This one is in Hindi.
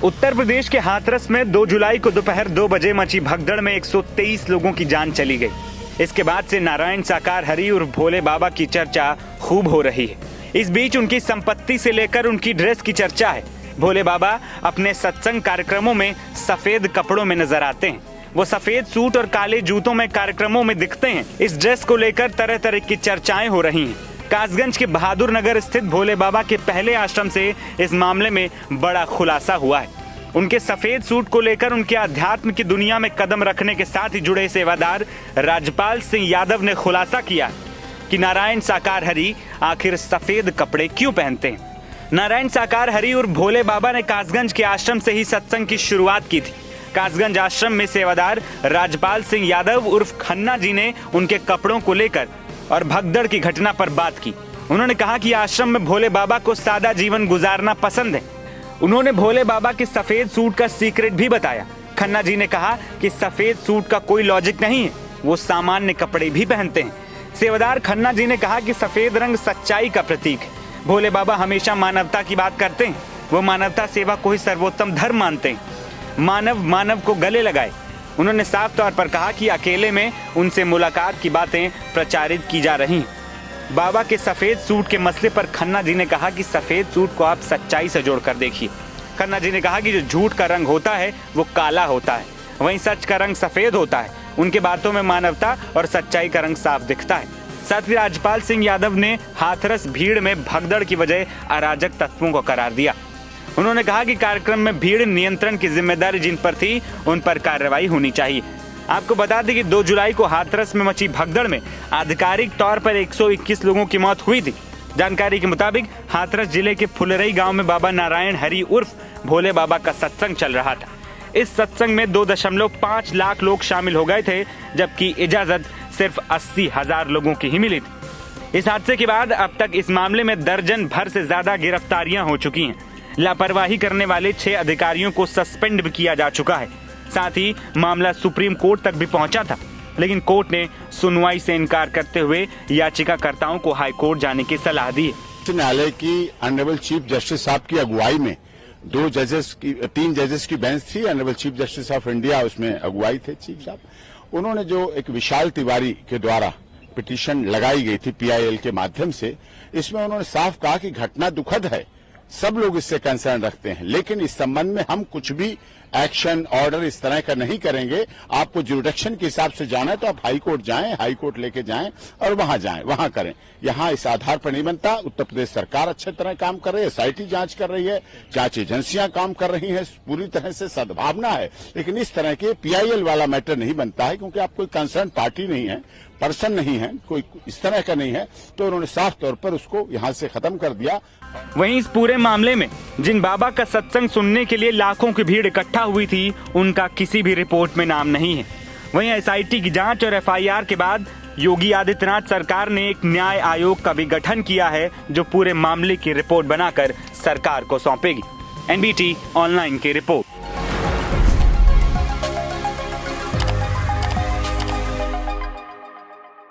उत्तर प्रदेश के हाथरस में 2 जुलाई को दोपहर 2 बजे मची भगदड़ में 123 लोगों की जान चली गई। इसके बाद से नारायण साकार हरि और भोले बाबा की चर्चा खूब हो रही है। इस बीच उनकी संपत्ति से लेकर उनकी ड्रेस की चर्चा है। भोले बाबा अपने सत्संग कार्यक्रमों में सफेद कपड़ों में नजर आते हैं। वो सफेद सूट और काले जूतों में कार्यक्रमों में दिखते हैं। इस ड्रेस को लेकर तरह तरह की चर्चाएं हो रही हैं। कासगंज के बहादुर नगर स्थित भोले बाबा के पहले आश्रम से इस मामले में बड़ा खुलासा हुआ है। उनके सफेद सूट को लेकर उनके अध्यात्म की दुनिया में कदम रखने के साथ ही जुड़े सेवादार राजपाल सिंह यादव ने खुलासा किया कि नारायण साकार हरि आखिर सफेद कपड़े क्यों पहनते हैं। नारायण साकार हरि और भोले बाबा ने कासगंज के आश्रम से ही सत्संग की शुरुआत की थी। कासगंज आश्रम में सेवादार राजपाल सिंह यादव उर्फ खन्ना जी ने उनके कपड़ों को लेकर और भगदड़ की घटना पर बात की। उन्होंने कहा कि आश्रम में भोले बाबा को सादा जीवन गुजारना पसंद है। उन्होंने भोले बाबा के सफेद सूट का सीक्रेट भी बताया। खन्ना जी ने कहा कि सफेद सूट का कोई लॉजिक नहीं है, वो सामान्य कपड़े भी पहनते हैं। सेवादार खन्ना जी ने कहा कि सफेद रंग सच्चाई का प्रतीक है। भोले बाबा हमेशा मानवता की बात करते हैं। वो मानवता सेवा को ही सर्वोत्तम धर्म मानते हैं। मानव को गले लगाए। उन्होंने साफ तौर पर कहा कि अकेले में उनसे मुलाकात की बातें प्रचारित की जा रही हैं। बाबा के सफेद सूट के मसले पर खन्ना जी ने कहा कि सफेद सूट को आप सच्चाई से जोड़कर देखिए। खन्ना जी ने कहा कि जो झूठ का रंग होता है वो काला होता है, वहीं सच का रंग सफेद होता है। उनके बातों में मानवता और सच्चाई का रंग साफ दिखता है। साथ ही राजपाल सिंह यादव ने हाथरस भीड़ में भगदड़ की वजह अराजक तत्वों को करार दिया। उन्होंने कहा कि कार्यक्रम में भीड़ नियंत्रण की जिम्मेदारी जिन पर थी उन पर कार्रवाई होनी चाहिए। आपको बता दें कि 2 जुलाई को हाथरस में मची भगदड़ में आधिकारिक तौर पर 121 लोगों की मौत हुई थी। जानकारी के मुताबिक हाथरस जिले के फुलरई गांव में बाबा नारायण हरि उर्फ भोले बाबा का सत्संग चल रहा था। इस सत्संग में 2.5 लाख लोग शामिल हो गए थे, जबकि इजाजत सिर्फ 80,000 लोगों की ही मिली थी। इस हादसे के बाद अब तक इस मामले में दर्जन भर से ज्यादा गिरफ्तारियां हो चुकी हैं। लापरवाही करने वाले 6 अधिकारियों को सस्पेंड भी किया जा चुका है। साथ ही मामला सुप्रीम कोर्ट तक भी पहुंचा था, लेकिन कोर्ट ने सुनवाई से इनकार करते हुए याचिकाकर्ताओं को हाई कोर्ट जाने की सलाह दी है। न्यायालय की ऑनरेबल चीफ जस्टिस साहब की अगुवाई में 3 जजेस की बेंच थी। Honourable chief justice of India उसमें अगुवाई थे चीफ साहब। उन्होंने जो एक विशाल तिवारी के द्वारा पिटीशन लगाई गई थी पीआईएल के माध्यम से, इसमें उन्होंने साफ कहा कि घटना दुखद है, सब लोग इससे कंसर्न रखते हैं, लेकिन इस संबंध में हम कुछ भी एक्शन ऑर्डर इस तरह का नहीं करेंगे। आपको जुरिडिक्शन के हिसाब से जाना है तो आप हाई कोर्ट जाएं, हाई कोर्ट लेके जाएं और वहां जाएं, वहां करें। यहां इस आधार पर नहीं बनता। उत्तर प्रदेश सरकार अच्छे तरह काम कर रही है, एसआईटी जांच कर रही है, जांच एजेंसियां काम कर रही हैं, पूरी तरह से सद्भावना है, लेकिन इस तरह के पीआईएल वाला मैटर नहीं बनता है, क्योंकि आप कोई कंसर्न पार्टी नहीं है, पर्सन नहीं है, कोई इस तरह का नहीं है। तो उन्होंने साफ तौर पर उसको यहां से खत्म कर दिया। वहीं इस पूरे मामले में जिन बाबा का सत्संग सुनने के लिए लाखों की भीड़ इकट्ठा हुई थी, उनका किसी भी रिपोर्ट में नाम नहीं है। वहीं एसआईटी की जांच और एफआईआर के बाद योगी आदित्यनाथ सरकार ने एक न्याय आयोग का भी गठन किया है, जो पूरे मामले की रिपोर्ट बनाकर सरकार को सौंपेगी। एनबीटी ऑनलाइन की रिपोर्ट।